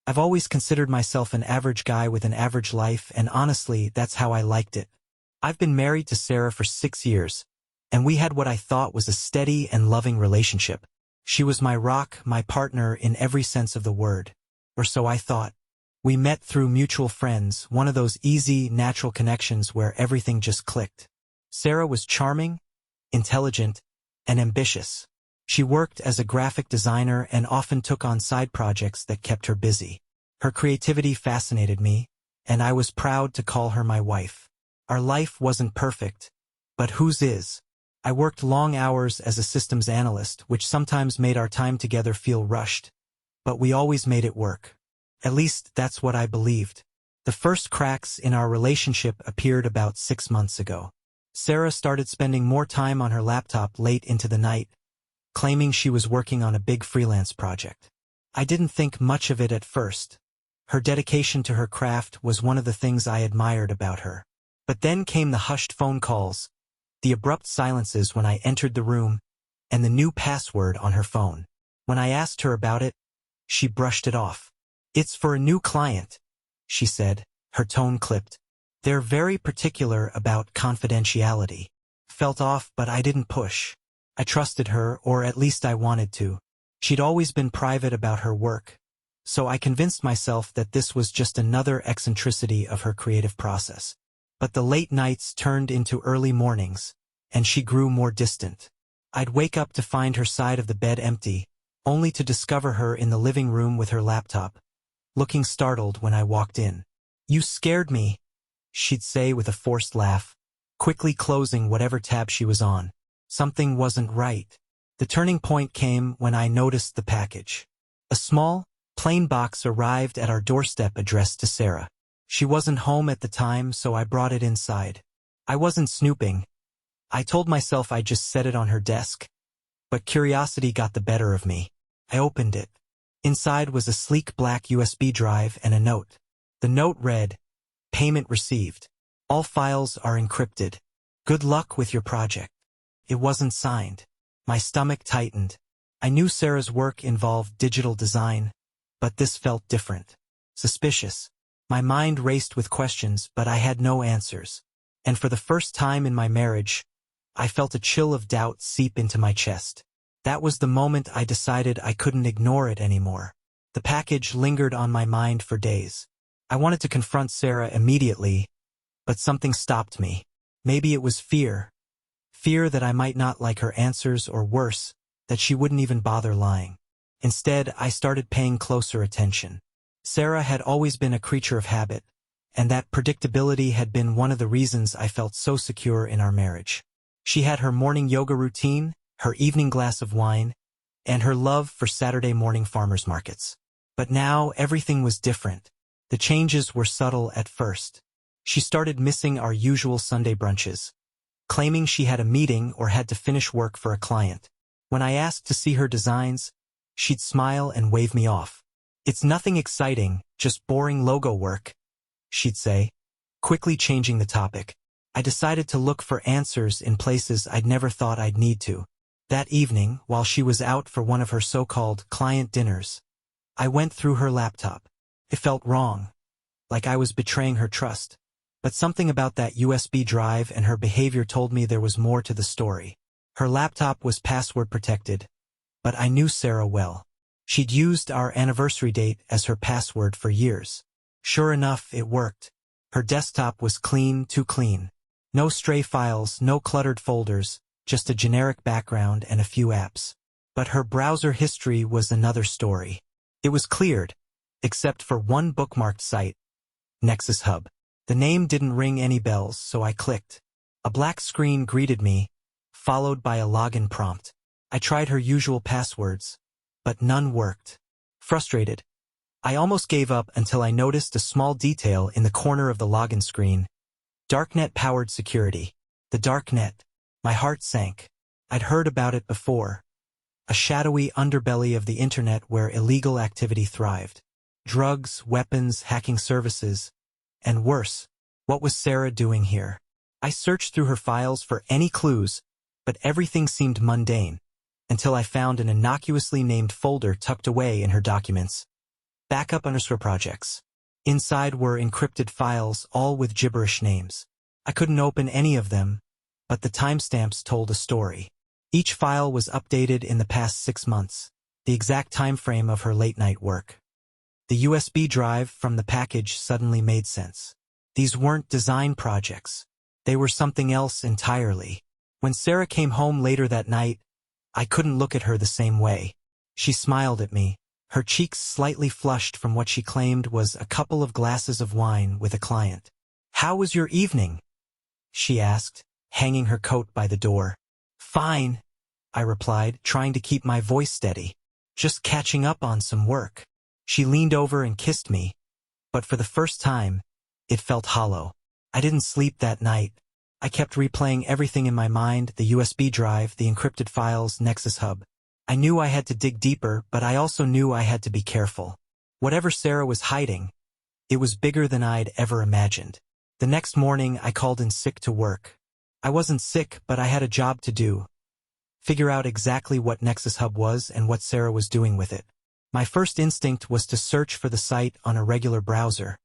I've always considered myself an average guy with an average life, and honestly, that's how I liked it. I've been married to Sarah for 6 years, and we had what I thought was a steady and loving relationship. She was my rock, my partner in every sense of the word. Or so I thought. We met through mutual friends, one of those easy, natural connections where everything just clicked. Sarah was charming, intelligent, and ambitious. She worked as a graphic designer and often took on side projects that kept her busy. Her creativity fascinated me, and I was proud to call her my wife. Our life wasn't perfect, but whose is? I worked long hours as a systems analyst, which sometimes made our time together feel rushed, but we always made it work. At least that's what I believed. The first cracks in our relationship appeared about 6 months ago. Sarah started spending more time on her laptop late into the night, claiming she was working on a big freelance project. I didn't think much of it at first. Her dedication to her craft was one of the things I admired about her. But then came the hushed phone calls, the abrupt silences when I entered the room, and the new password on her phone. When I asked her about it, she brushed it off. "It's for a new client," she said, her tone clipped. "They're very particular about confidentiality." Felt off, but I didn't push. I trusted her, or at least I wanted to. She'd always been private about her work, so I convinced myself that this was just another eccentricity of her creative process. But the late nights turned into early mornings, and she grew more distant. I'd wake up to find her side of the bed empty, only to discover her in the living room with her laptop, looking startled when I walked in. "You scared me," she'd say with a forced laugh, quickly closing whatever tab she was on. Something wasn't right. The turning point came when I noticed the package. A small, plain box arrived at our doorstep addressed to Sarah. She wasn't home at the time, so I brought it inside. I wasn't snooping. I told myself I'd just set it on her desk. But curiosity got the better of me. I opened it. Inside was a sleek black USB drive and a note. The note read, "Payment received. All files are encrypted. Good luck with your project." It wasn't signed. My stomach tightened. I knew Sarah's work involved digital design, but this felt different. Suspicious. My mind raced with questions, but I had no answers. And for the first time in my marriage, I felt a chill of doubt seep into my chest. That was the moment I decided I couldn't ignore it anymore. The package lingered on my mind for days. I wanted to confront Sarah immediately, but something stopped me. Maybe it was fear. Fear that I might not like her answers, or worse, that she wouldn't even bother lying. Instead, I started paying closer attention. Sarah had always been a creature of habit, and that predictability had been one of the reasons I felt so secure in our marriage. She had her morning yoga routine, her evening glass of wine, and her love for Saturday morning farmers markets. But now everything was different. The changes were subtle at first. She started missing our usual Sunday brunches, claiming she had a meeting or had to finish work for a client. When I asked to see her designs, she'd smile and wave me off. "It's nothing exciting, just boring logo work," she'd say, quickly changing the topic. I decided to look for answers in places I'd never thought I'd need to. That evening, while she was out for one of her so-called client dinners, I went through her laptop. It felt wrong, like I was betraying her trust. But something about that USB drive and her behavior told me there was more to the story. Her laptop was password protected, but I knew Sarah well. She'd used our anniversary date as her password for years. Sure enough, it worked. Her desktop was clean, too clean. No stray files, no cluttered folders, just a generic background and a few apps. But her browser history was another story. It was cleared, except for one bookmarked site, Nexus Hub. The name didn't ring any bells, so I clicked. A black screen greeted me, followed by a login prompt. I tried her usual passwords, but none worked. Frustrated, I almost gave up until I noticed a small detail in the corner of the login screen. Darknet-powered security. The darknet. My heart sank. I'd heard about it before. A shadowy underbelly of the internet where illegal activity thrived. Drugs, weapons, hacking services. And worse, what was Sarah doing here? I searched through her files for any clues, but everything seemed mundane, until I found an innocuously named folder tucked away in her documents. backup_projects. Inside were encrypted files, all with gibberish names. I couldn't open any of them, but the timestamps told a story. Each file was updated in the past 6 months, the exact time frame of her late-night work. The USB drive from the package suddenly made sense. These weren't design projects. They were something else entirely. When Sarah came home later that night, I couldn't look at her the same way. She smiled at me, her cheeks slightly flushed from what she claimed was a couple of glasses of wine with a client. "How was your evening?" she asked, hanging her coat by the door. "Fine," I replied, trying to keep my voice steady. "Just catching up on some work." She leaned over and kissed me, but for the first time, it felt hollow. I didn't sleep that night. I kept replaying everything in my mind, the USB drive, the encrypted files, Nexus Hub. I knew I had to dig deeper, but I also knew I had to be careful. Whatever Sarah was hiding, it was bigger than I'd ever imagined. The next morning, I called in sick to work. I wasn't sick, but I had a job to do. Figure out exactly what Nexus Hub was and what Sarah was doing with it. My first instinct was to search for the site on a regular browser,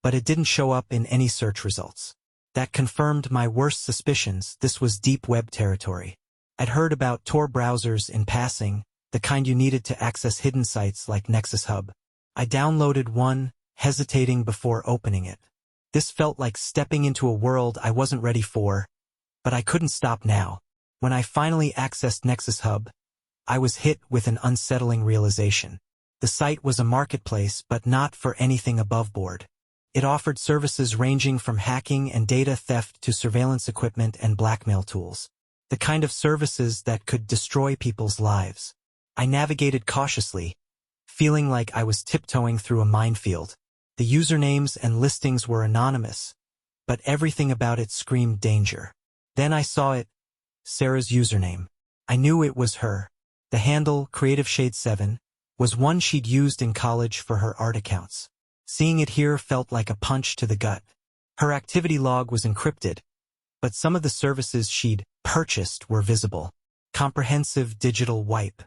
but it didn't show up in any search results. That confirmed my worst suspicions. This was deep web territory. I'd heard about Tor browsers in passing, the kind you needed to access hidden sites like Nexus Hub. I downloaded one, hesitating before opening it. This felt like stepping into a world I wasn't ready for, but I couldn't stop now. When I finally accessed Nexus Hub, I was hit with an unsettling realization. The site was a marketplace, but not for anything above board. It offered services ranging from hacking and data theft to surveillance equipment and blackmail tools. The kind of services that could destroy people's lives. I navigated cautiously, feeling like I was tiptoeing through a minefield. The usernames and listings were anonymous, but everything about it screamed danger. Then I saw it, Sarah's username. I knew it was her. The handle, CreativeShade7, was one she'd used in college for her art accounts. Seeing it here felt like a punch to the gut. Her activity log was encrypted, but some of the services she'd purchased were visible. Comprehensive digital wipe.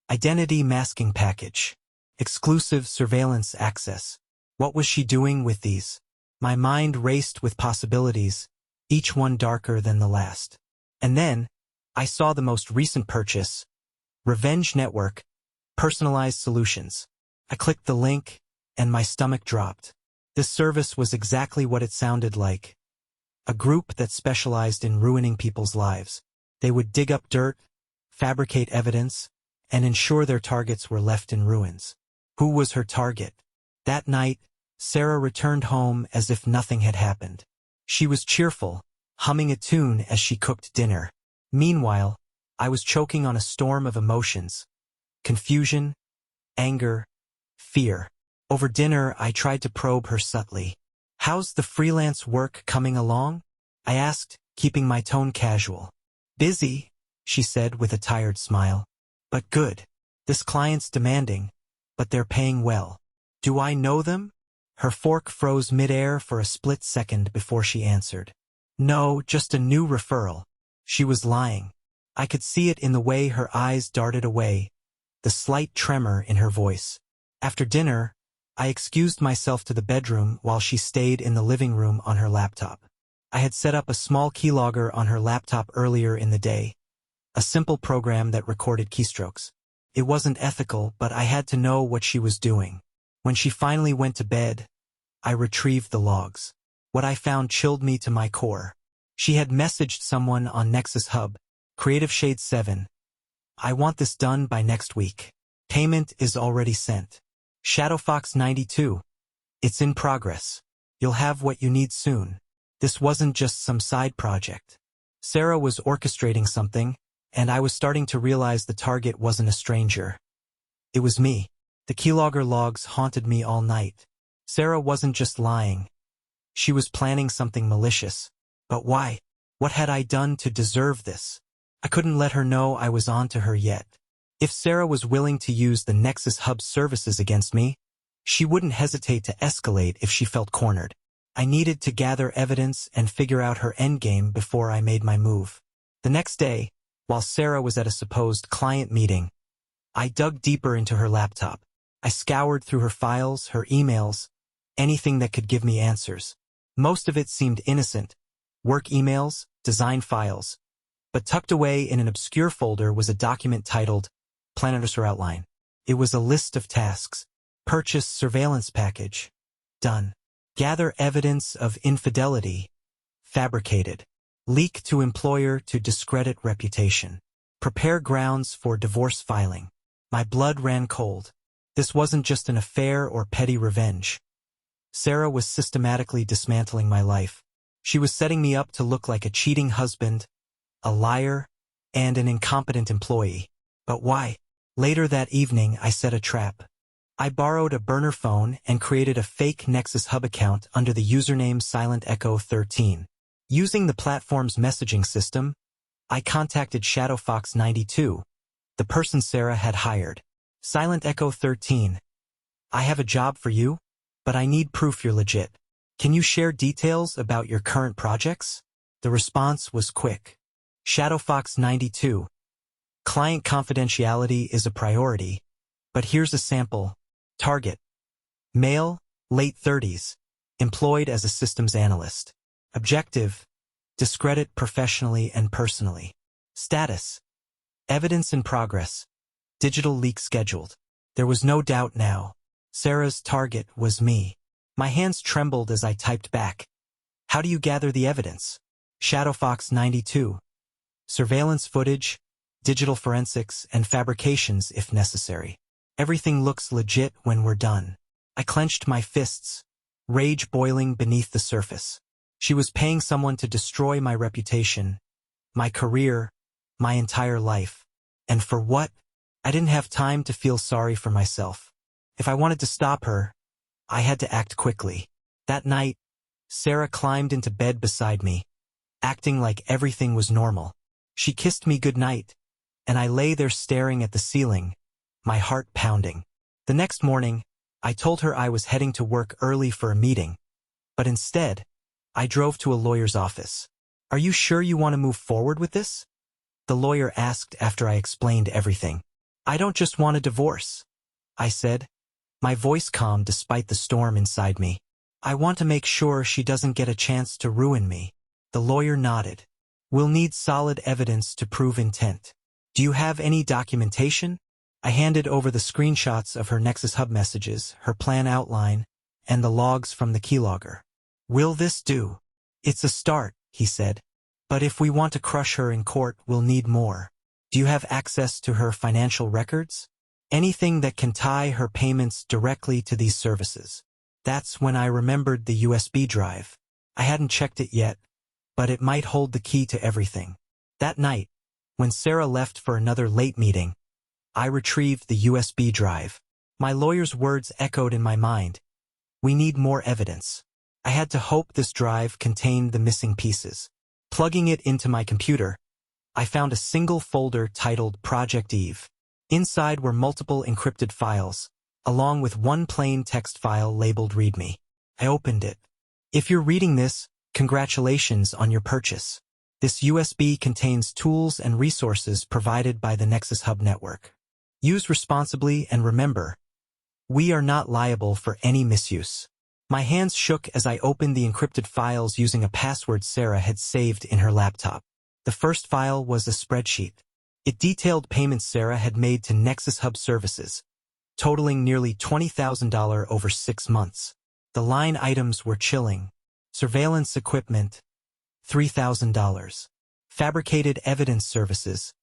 Identity masking package. Exclusive surveillance access. What was she doing with these? My mind raced with possibilities, each one darker than the last. And then, I saw the most recent purchase, Revenge Network, Personalized Solutions. I clicked the link, and my stomach dropped. This service was exactly what it sounded like. A group that specialized in ruining people's lives. They would dig up dirt, fabricate evidence, and ensure their targets were left in ruins. Who was her target? That night, Sarah returned home as if nothing had happened. She was cheerful, humming a tune as she cooked dinner. Meanwhile, I was choking on a storm of emotions. Confusion, anger, fear. Over dinner, I tried to probe her subtly. "How's the freelance work coming along?" I asked, keeping my tone casual. "Busy," she said with a tired smile. "But good. This client's demanding, but they're paying well." "Do I know them?" Her fork froze midair for a split second before she answered. "No, just a new referral." She was lying. I could see it in the way her eyes darted away, the slight tremor in her voice. After dinner, I excused myself to the bedroom while she stayed in the living room on her laptop. I had set up a small keylogger on her laptop earlier in the day, a simple program that recorded keystrokes. It wasn't ethical, but I had to know what she was doing. When she finally went to bed, I retrieved the logs. What I found chilled me to my core. She had messaged someone on Nexus Hub, CreativeShade7. "I want this done by next week. Payment is already sent. ShadowFox92. It's in progress. You'll have what you need soon." This wasn't just some side project. Sarah was orchestrating something, and I was starting to realize the target wasn't a stranger. It was me. The keylogger logs haunted me all night. Sarah wasn't just lying. She was planning something malicious. But why? What had I done to deserve this? I couldn't let her know I was on to her yet. If Sarah was willing to use the Nexus Hub services against me, she wouldn't hesitate to escalate if she felt cornered. I needed to gather evidence and figure out her endgame before I made my move. The next day, while Sarah was at a supposed client meeting, I dug deeper into her laptop. I scoured through her files, her emails, anything that could give me answers. Most of it seemed innocent. Work emails, design files. But tucked away in an obscure folder was a document titled Planetary Outline. It was a list of tasks. Purchase surveillance package. Done. Gather evidence of infidelity. Fabricated. Leak to employer to discredit reputation. Prepare grounds for divorce filing. My blood ran cold. This wasn't just an affair or petty revenge. Sarah was systematically dismantling my life. She was setting me up to look like a cheating husband, a liar, and an incompetent employee. But why? Later that evening, I set a trap. I borrowed a burner phone and created a fake Nexus Hub account under the username SilentEcho13. Using the platform's messaging system, I contacted ShadowFox92, the person Sarah had hired. SilentEcho13. I have a job for you, but I need proof you're legit. Can you share details about your current projects? The response was quick. ShadowFox92. Client confidentiality is a priority, but here's a sample. Target. Male, late 30s, employed as a systems analyst. Objective. Discredit professionally and personally. Status. Evidence in progress. Digital leak scheduled. There was no doubt now. Sarah's target was me. My hands trembled as I typed back. How do you gather the evidence? ShadowFox92. Surveillance footage, digital forensics, and fabrications if necessary. Everything looks legit when we're done. I clenched my fists, rage boiling beneath the surface. She was paying someone to destroy my reputation, my career, my entire life. And for what? I didn't have time to feel sorry for myself. If I wanted to stop her, I had to act quickly. That night, Sarah climbed into bed beside me, acting like everything was normal. She kissed me goodnight, and I lay there staring at the ceiling, my heart pounding. The next morning, I told her I was heading to work early for a meeting, but instead, I drove to a lawyer's office. Are you sure you want to move forward with this? The lawyer asked after I explained everything. I don't just want a divorce, I said, my voice calm despite the storm inside me. I want to make sure she doesn't get a chance to ruin me. The lawyer nodded. We'll need solid evidence to prove intent. Do you have any documentation? I handed over the screenshots of her Nexus Hub messages, her plan outline, and the logs from the keylogger. Will this do? It's a start, he said. But if we want to crush her in court, we'll need more. Do you have access to her financial records? Anything that can tie her payments directly to these services. That's when I remembered the USB drive. I hadn't checked it yet, but it might hold the key to everything. That night, when Sarah left for another late meeting, I retrieved the USB drive. My lawyer's words echoed in my mind. We need more evidence. I had to hope this drive contained the missing pieces. Plugging it into my computer, I found a single folder titled Project Eve. Inside were multiple encrypted files, along with one plain text file labeled README. I opened it. If you're reading this, congratulations on your purchase. This USB contains tools and resources provided by the Nexus Hub network. Use responsibly and remember, we are not liable for any misuse. My hands shook as I opened the encrypted files using a password Sarah had saved in her laptop. The first file was a spreadsheet. It detailed payments Sarah had made to Nexus Hub services, totaling nearly $20,000 over 6 months. The line items were chilling. Surveillance equipment, $3,000. Fabricated evidence services,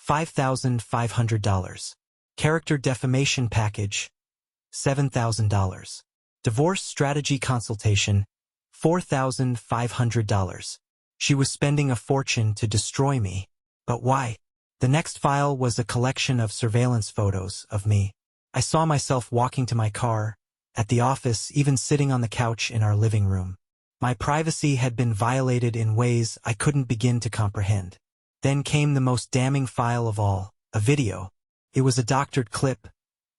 $5,500. Character defamation package, $7,000. Divorce strategy consultation, $4,500. She was spending a fortune to destroy me. But why? The next file was a collection of surveillance photos of me. I saw myself walking to my car, at the office, even sitting on the couch in our living room. My privacy had been violated in ways I couldn't begin to comprehend. Then came the most damning file of all, a video. It was a doctored clip,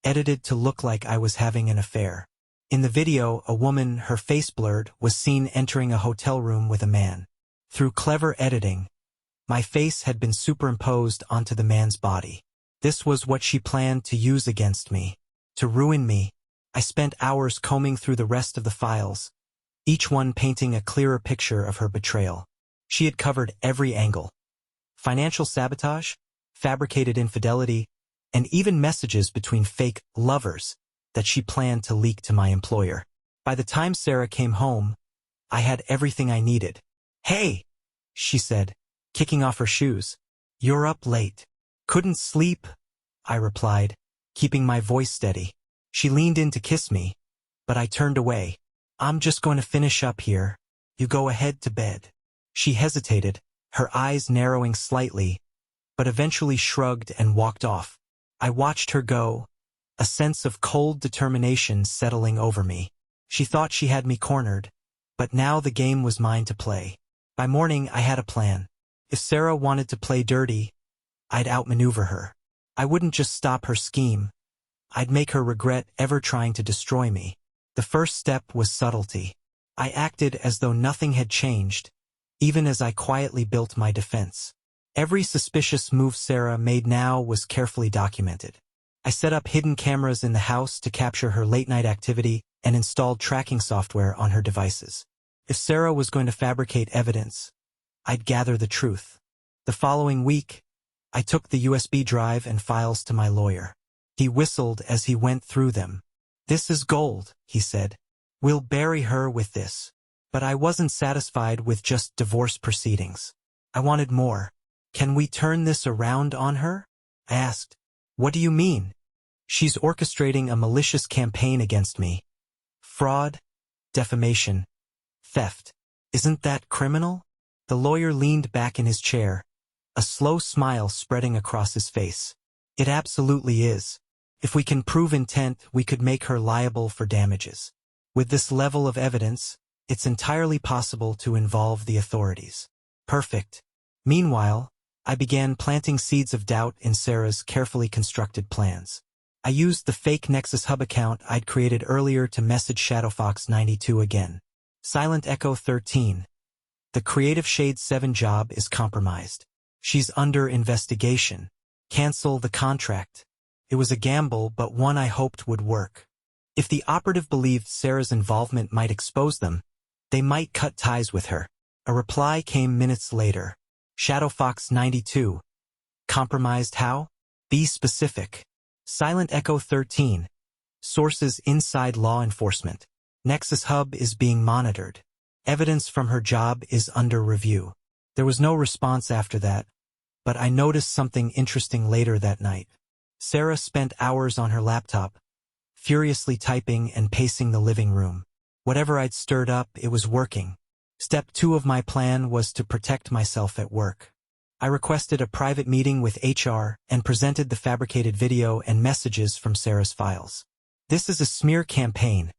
edited to look like I was having an affair. In the video, a woman, her face blurred, was seen entering a hotel room with a man. Through clever editing, my face had been superimposed onto the man's body. This was what she planned to use against me. To ruin me, I spent hours combing through the rest of the files, each one painting a clearer picture of her betrayal. She had covered every angle: financial sabotage, fabricated infidelity, and even messages between fake lovers that she planned to leak to my employer. By the time Sarah came home, I had everything I needed. "Hey," she said, kicking off her shoes. "You're up late." "Couldn't sleep," I replied, keeping my voice steady. She leaned in to kiss me, but I turned away. "I'm just going to finish up here. You go ahead to bed." She hesitated, her eyes narrowing slightly, but eventually shrugged and walked off. I watched her go, a sense of cold determination settling over me. She thought she had me cornered, but now the game was mine to play. By morning, I had a plan. If Sarah wanted to play dirty, I'd outmaneuver her. I wouldn't just stop her scheme. I'd make her regret ever trying to destroy me. The first step was subtlety. I acted as though nothing had changed, even as I quietly built my defense. Every suspicious move Sarah made now was carefully documented. I set up hidden cameras in the house to capture her late-night activity and installed tracking software on her devices. If Sarah was going to fabricate evidence, I'd gather the truth. The following week, I took the USB drive and files to my lawyer. He whistled as he went through them. "This is gold," he said. "We'll bury her with this." But I wasn't satisfied with just divorce proceedings. I wanted more. "Can we turn this around on her?" I asked. "What do you mean?" "She's orchestrating a malicious campaign against me. Fraud, defamation, theft. Isn't that criminal?" The lawyer leaned back in his chair, a slow smile spreading across his face. "It absolutely is. If we can prove intent, we could make her liable for damages. With this level of evidence, it's entirely possible to involve the authorities." Perfect. Meanwhile, I began planting seeds of doubt in Sarah's carefully constructed plans. I used the fake Nexus Hub account I'd created earlier to message ShadowFox92 again. "Silent Echo 13. The Creative Shade 7 job is compromised. She's under investigation. Cancel the contract." It was a gamble, but one I hoped would work. If the operative believed Sarah's involvement might expose them, they might cut ties with her. A reply came minutes later. "ShadowFox92. Compromised how? Be specific." "Silent Echo 13. Sources inside law enforcement. Nexus Hub is being monitored. Evidence from her job is under review." There was no response after that, but I noticed something interesting later that night. Sarah spent hours on her laptop, furiously typing and pacing the living room. Whatever I'd stirred up, it was working. Step 2 of my plan was to protect myself at work. I requested a private meeting with HR and presented the fabricated video and messages from Sarah's files. "This is a smear campaign,"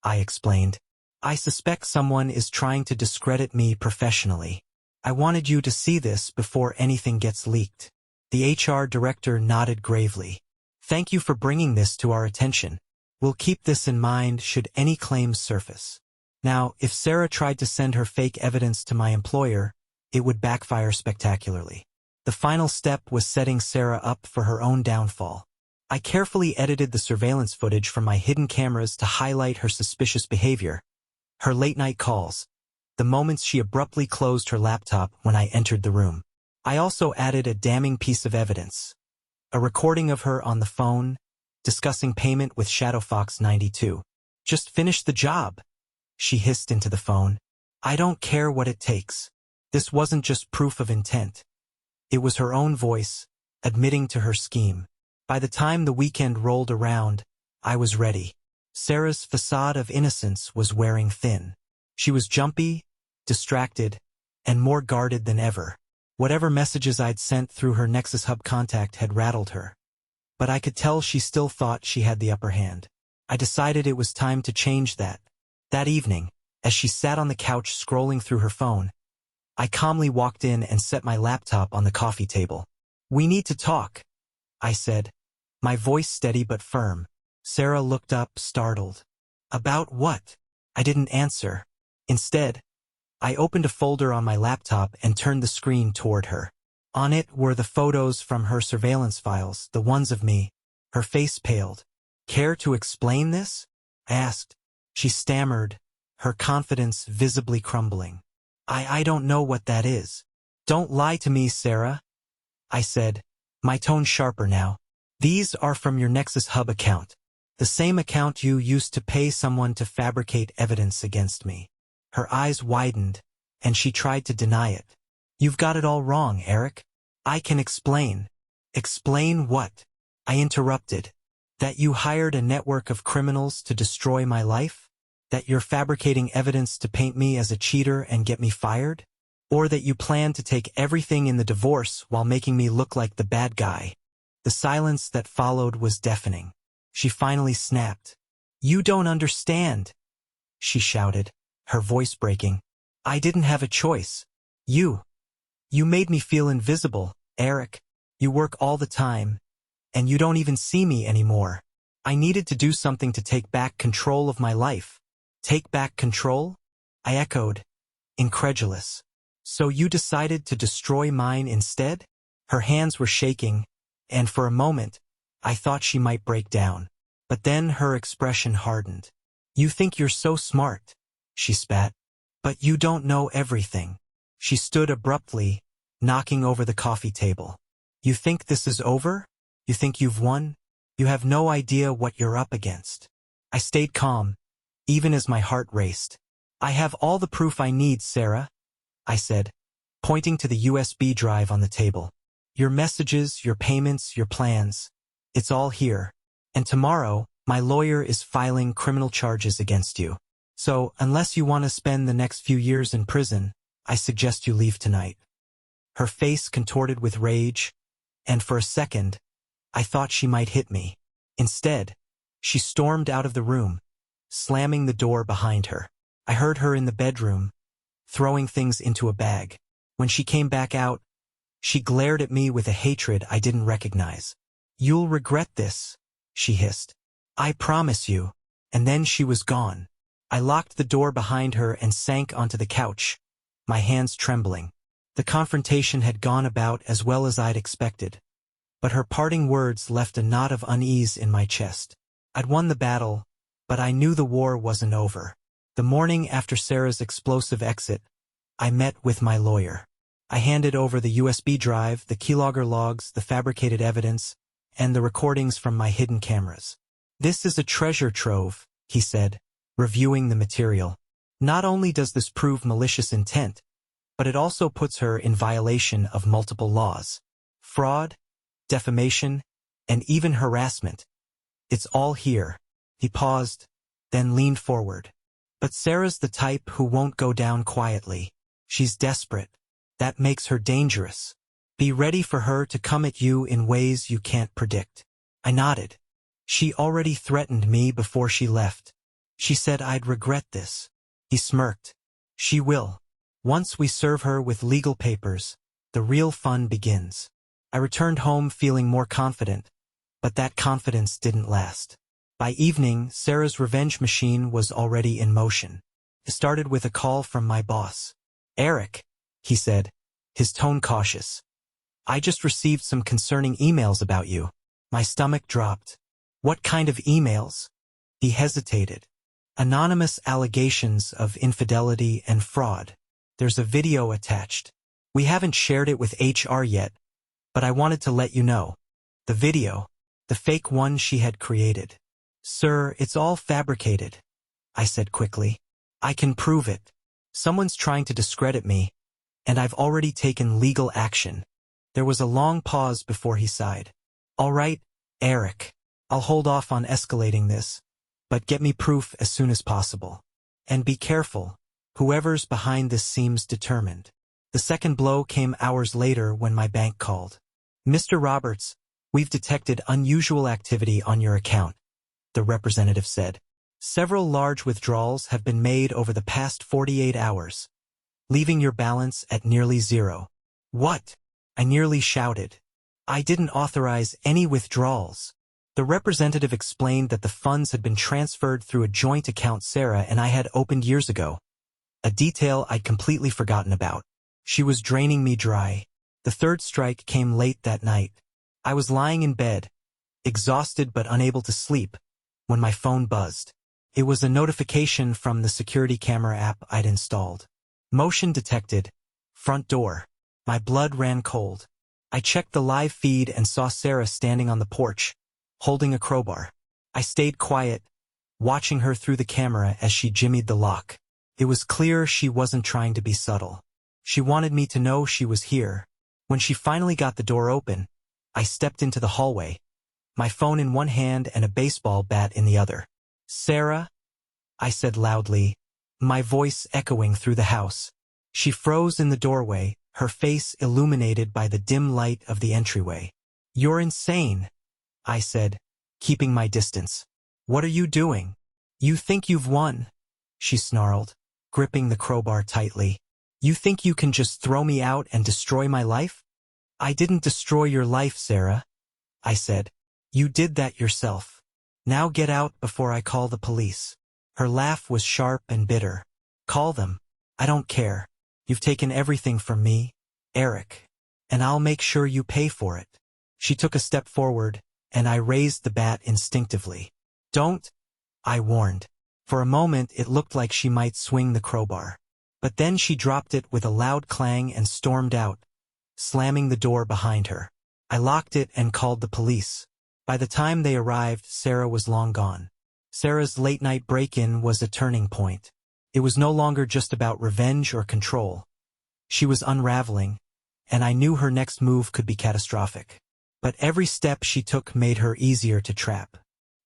I explained. "I suspect someone is trying to discredit me professionally. I wanted you to see this before anything gets leaked." The HR director nodded gravely. "Thank you for bringing this to our attention. We'll keep this in mind should any claims surface." Now, if Sarah tried to send her fake evidence to my employer, it would backfire spectacularly. The final step was setting Sarah up for her own downfall. I carefully edited the surveillance footage from my hidden cameras to highlight her suspicious behavior, her late-night calls, the moments she abruptly closed her laptop when I entered the room. I also added a damning piece of evidence, a recording of her on the phone, discussing payment with ShadowFox92. "Just finish the job," she hissed into the phone. "I don't care what it takes." This wasn't just proof of intent. It was her own voice, admitting to her scheme. By the time the weekend rolled around, I was ready. Sarah's facade of innocence was wearing thin. She was jumpy, distracted, and more guarded than ever. Whatever messages I'd sent through her Nexus Hub contact had rattled her. But I could tell she still thought she had the upper hand. I decided it was time to change that. That evening, as she sat on the couch scrolling through her phone, I calmly walked in and set my laptop on the coffee table. "We need to talk," I said, my voice steady but firm. Sarah looked up, startled. "About what?" I didn't answer. Instead, I opened a folder on my laptop and turned the screen toward her. On it were the photos from her surveillance files, the ones of me. Her face paled. Care to explain this? I asked. She stammered, her confidence visibly crumbling. I don't know what that is. Don't lie to me, Sarah, I said, my tone sharper now. These are from your Nexus Hub account. The same account you used to pay someone to fabricate evidence against me. Her eyes widened, and she tried to deny it. You've got it all wrong, Eric. I can explain. Explain what? I interrupted. That you hired a network of criminals to destroy my life? That you're fabricating evidence to paint me as a cheater and get me fired? Or that you plan to take everything in the divorce while making me look like the bad guy? The silence that followed was deafening. She finally snapped. You don't understand, she shouted, her voice breaking. I didn't have a choice. You made me feel invisible, Eric. You work all the time, and you don't even see me anymore. I needed to do something to take back control of my life. Take back control? I echoed, incredulous. So you decided to destroy mine instead? Her hands were shaking, and for a moment, I thought she might break down. But then her expression hardened. You think you're so smart, she spat. But you don't know everything. She stood abruptly, knocking over the coffee table. You think this is over? You think you've won? You have no idea what you're up against. I stayed calm, even as my heart raced. I have all the proof I need, Sarah, I said, pointing to the USB drive on the table. Your messages, your payments, your plans. It's all here. And tomorrow, my lawyer is filing criminal charges against you. So, unless you want to spend the next few years in prison, I suggest you leave tonight. Her face contorted with rage, and for a second, I thought she might hit me. Instead, she stormed out of the room, slamming the door behind her. I heard her in the bedroom, throwing things into a bag. When she came back out, she glared at me with a hatred I didn't recognize. You'll regret this, she hissed. I promise you. And then she was gone. I locked the door behind her and sank onto the couch, my hands trembling. The confrontation had gone about as well as I'd expected. But her parting words left a knot of unease in my chest. I'd won the battle, but I knew the war wasn't over. The morning after Sarah's explosive exit, I met with my lawyer. I handed over the USB drive, the keylogger logs, the fabricated evidence, and the recordings from my hidden cameras. This is a treasure trove, he said, reviewing the material. Not only does this prove malicious intent, but it also puts her in violation of multiple laws. Fraud, defamation, and even harassment. It's all here. He paused, then leaned forward. But Sarah's the type who won't go down quietly. She's desperate. That makes her dangerous. Be ready for her to come at you in ways you can't predict. I nodded. She already threatened me before she left. She said I'd regret this. He smirked. She will. Once we serve her with legal papers, the real fun begins. I returned home feeling more confident, but that confidence didn't last. By evening, Sarah's revenge machine was already in motion. It started with a call from my boss. Eric, he said, his tone cautious. I just received some concerning emails about you. My stomach dropped. What kind of emails? He hesitated. Anonymous allegations of infidelity and fraud. There's a video attached. We haven't shared it with HR yet, but I wanted to let you know. The video, the fake one she had created. Sir, it's all fabricated, I said quickly. I can prove it. Someone's trying to discredit me, and I've already taken legal action. There was a long pause before he sighed. All right, Eric, I'll hold off on escalating this, but get me proof as soon as possible. And be careful, whoever's behind this seems determined. The second blow came hours later when my bank called. Mr. Roberts, we've detected unusual activity on your account, the representative said. Several large withdrawals have been made over the past 48 hours, leaving your balance at nearly zero. What? I nearly shouted. I didn't authorize any withdrawals. The representative explained that the funds had been transferred through a joint account Sarah and I had opened years ago, a detail I'd completely forgotten about. She was draining me dry. The third strike came late that night. I was lying in bed, exhausted but unable to sleep, when my phone buzzed. It was a notification from the security camera app I'd installed. Motion detected. Front door. My blood ran cold. I checked the live feed and saw Sarah standing on the porch, holding a crowbar. I stayed quiet, watching her through the camera as she jimmied the lock. It was clear she wasn't trying to be subtle. She wanted me to know she was here. When she finally got the door open, I stepped into the hallway, my phone in one hand and a baseball bat in the other. "Sarah?" I said loudly, my voice echoing through the house. She froze in the doorway, her face illuminated by the dim light of the entryway. "You're insane," I said, keeping my distance. "What are you doing? You think you've won?" she snarled, gripping the crowbar tightly. "You think you can just throw me out and destroy my life?" "I didn't destroy your life, Sarah," I said. "You did that yourself. Now get out before I call the police." Her laugh was sharp and bitter. "Call them. I don't care. You've taken everything from me, Eric, and I'll make sure you pay for it." She took a step forward, and I raised the bat instinctively. "Don't," I warned. For a moment it looked like she might swing the crowbar. But then she dropped it with a loud clang and stormed out, slamming the door behind her. I locked it and called the police. By the time they arrived, Sarah was long gone. Sarah's late-night break-in was a turning point. It was no longer just about revenge or control. She was unraveling, and I knew her next move could be catastrophic. But every step she took made her easier to trap.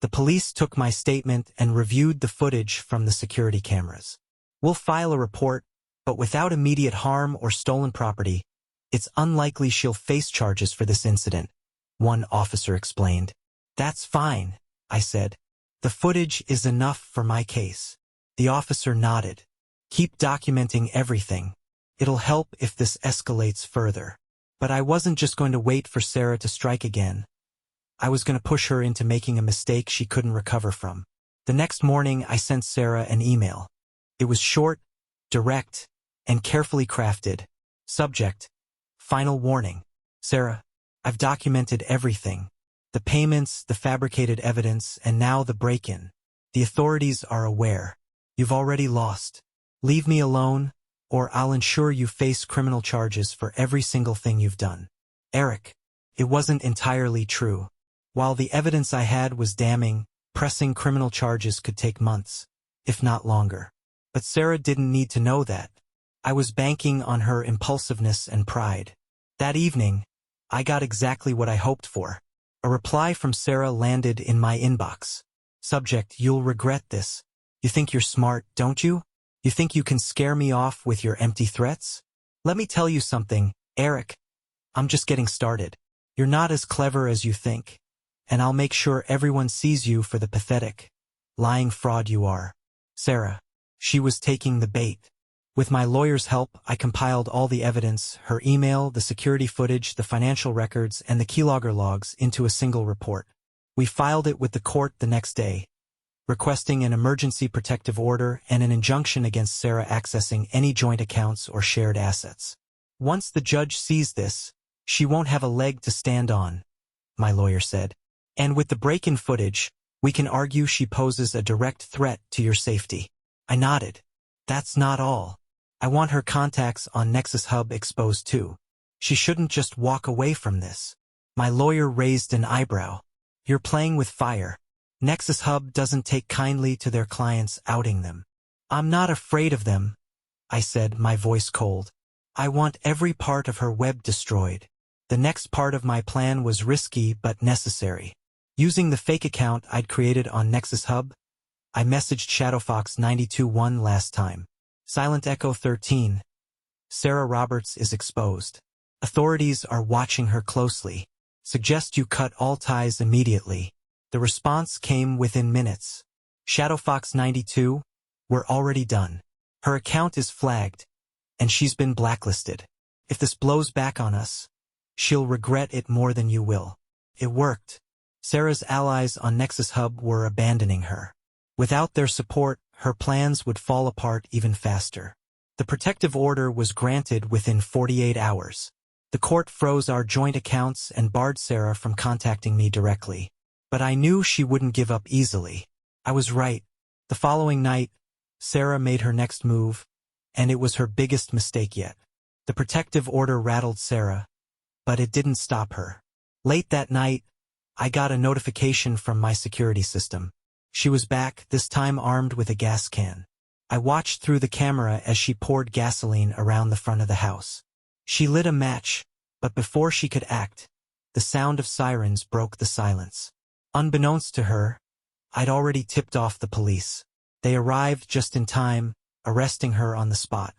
The police took my statement and reviewed the footage from the security cameras. "We'll file a report, but without immediate harm or stolen property, it's unlikely she'll face charges for this incident," one officer explained. "That's fine," I said. "The footage is enough for my case." The officer nodded. "Keep documenting everything. It'll help if this escalates further." But I wasn't just going to wait for Sarah to strike again. I was going to push her into making a mistake she couldn't recover from. The next morning I sent Sarah an email. It was short, direct, and carefully crafted. Subject: Final warning. Sarah, I've documented everything. The payments, the fabricated evidence, and now the break-in. The authorities are aware. You've already lost. Leave me alone, or I'll ensure you face criminal charges for every single thing you've done. Eric. It wasn't entirely true. While the evidence I had was damning, pressing criminal charges could take months, if not longer. But Sarah didn't need to know that. I was banking on her impulsiveness and pride. That evening, I got exactly what I hoped for. A reply from Sarah landed in my inbox. Subject: You'll regret this. You think you're smart, don't you? You think you can scare me off with your empty threats? Let me tell you something, Eric. I'm just getting started. You're not as clever as you think, and I'll make sure everyone sees you for the pathetic, lying fraud you are. Sarah. She was taking the bait. With my lawyer's help, I compiled all the evidence, her email, the security footage, the financial records, and the keylogger logs into a single report. We filed it with the court the next day, requesting an emergency protective order and an injunction against Sarah accessing any joint accounts or shared assets. Once the judge sees this, she won't have a leg to stand on, my lawyer said. And with the break-in footage, we can argue she poses a direct threat to your safety. I nodded. That's not all. I want her contacts on Nexus Hub exposed too. She shouldn't just walk away from this. My lawyer raised an eyebrow. You're playing with fire. Nexus Hub doesn't take kindly to their clients outing them. I'm not afraid of them, I said, my voice cold. I want every part of her web destroyed. The next part of my plan was risky but necessary. Using the fake account I'd created on Nexus Hub, I messaged ShadowFox921 last time. Silent Echo 13. Sarah Roberts is exposed. Authorities are watching her closely. Suggest you cut all ties immediately. The response came within minutes. ShadowFox92, we're already done. Her account is flagged, and she's been blacklisted. If this blows back on us, she'll regret it more than you will. It worked. Sarah's allies on Nexus Hub were abandoning her. Without their support, her plans would fall apart even faster. The protective order was granted within 48 hours. The court froze our joint accounts and barred Sarah from contacting me directly. But I knew she wouldn't give up easily. I was right. The following night, Sarah made her next move, and it was her biggest mistake yet. The protective order rattled Sarah, but it didn't stop her. Late that night, I got a notification from my security system. She was back, this time armed with a gas can. I watched through the camera as she poured gasoline around the front of the house. She lit a match, but before she could act, the sound of sirens broke the silence. Unbeknownst to her, I'd already tipped off the police. They arrived just in time, arresting her on the spot.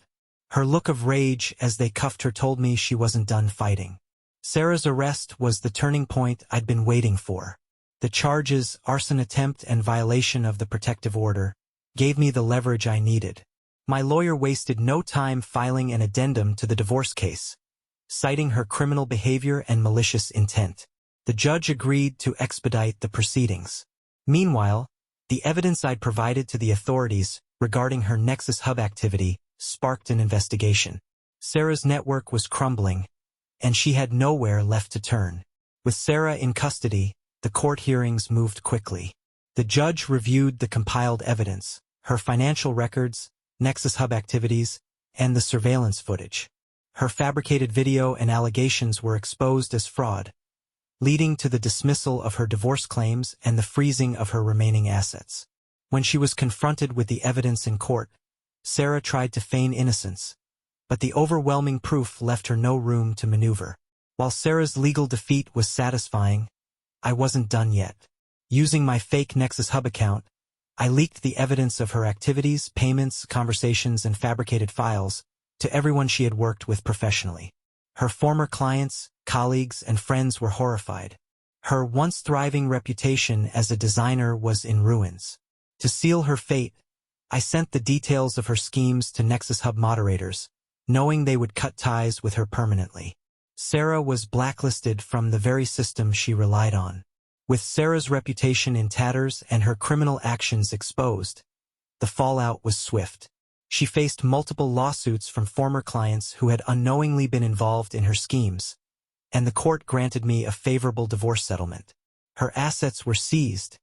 Her look of rage as they cuffed her told me she wasn't done fighting. Sarah's arrest was the turning point I'd been waiting for. The charges, arson attempt and violation of the protective order, gave me the leverage I needed. My lawyer wasted no time filing an addendum to the divorce case, citing her criminal behavior and malicious intent. The judge agreed to expedite the proceedings. Meanwhile, the evidence I'd provided to the authorities regarding her Nexus Hub activity sparked an investigation. Sarah's network was crumbling, and she had nowhere left to turn. With Sarah in custody, the court hearings moved quickly. The judge reviewed the compiled evidence, her financial records, Nexus Hub activities, and the surveillance footage. Her fabricated video and allegations were exposed as fraud, leading to the dismissal of her divorce claims and the freezing of her remaining assets. When she was confronted with the evidence in court, Sarah tried to feign innocence, but the overwhelming proof left her no room to maneuver. While Sarah's legal defeat was satisfying, I wasn't done yet. Using my fake Nexus Hub account, I leaked the evidence of her activities, payments, conversations, and fabricated files to everyone she had worked with professionally. Her former clients, colleagues, and friends were horrified. Her once thriving reputation as a designer was in ruins. To seal her fate, I sent the details of her schemes to Nexus Hub moderators, knowing they would cut ties with her permanently. Sarah was blacklisted from the very system she relied on. With Sarah's reputation in tatters and her criminal actions exposed, the fallout was swift. She faced multiple lawsuits from former clients who had unknowingly been involved in her schemes, and the court granted me a favorable divorce settlement. Her assets were seized,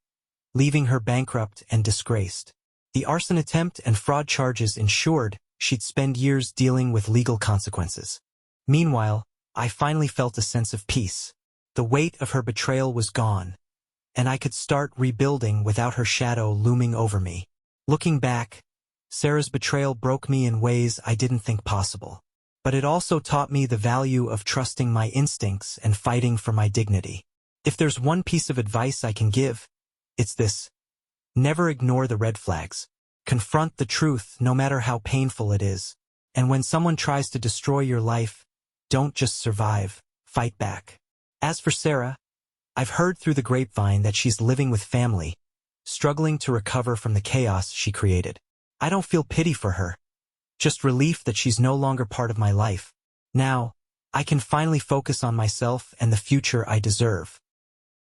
leaving her bankrupt and disgraced. The arson attempt and fraud charges ensured she'd spend years dealing with legal consequences. Meanwhile, I finally felt a sense of peace. The weight of her betrayal was gone, and I could start rebuilding without her shadow looming over me. Looking back, Sarah's betrayal broke me in ways I didn't think possible. But it also taught me the value of trusting my instincts and fighting for my dignity. If there's one piece of advice I can give, it's this. Never ignore the red flags. Confront the truth no matter how painful it is. And when someone tries to destroy your life, don't just survive, fight back. As for Sarah, I've heard through the grapevine that she's living with family, struggling to recover from the chaos she created. I don't feel pity for her, just relief that she's no longer part of my life. Now, I can finally focus on myself and the future I deserve.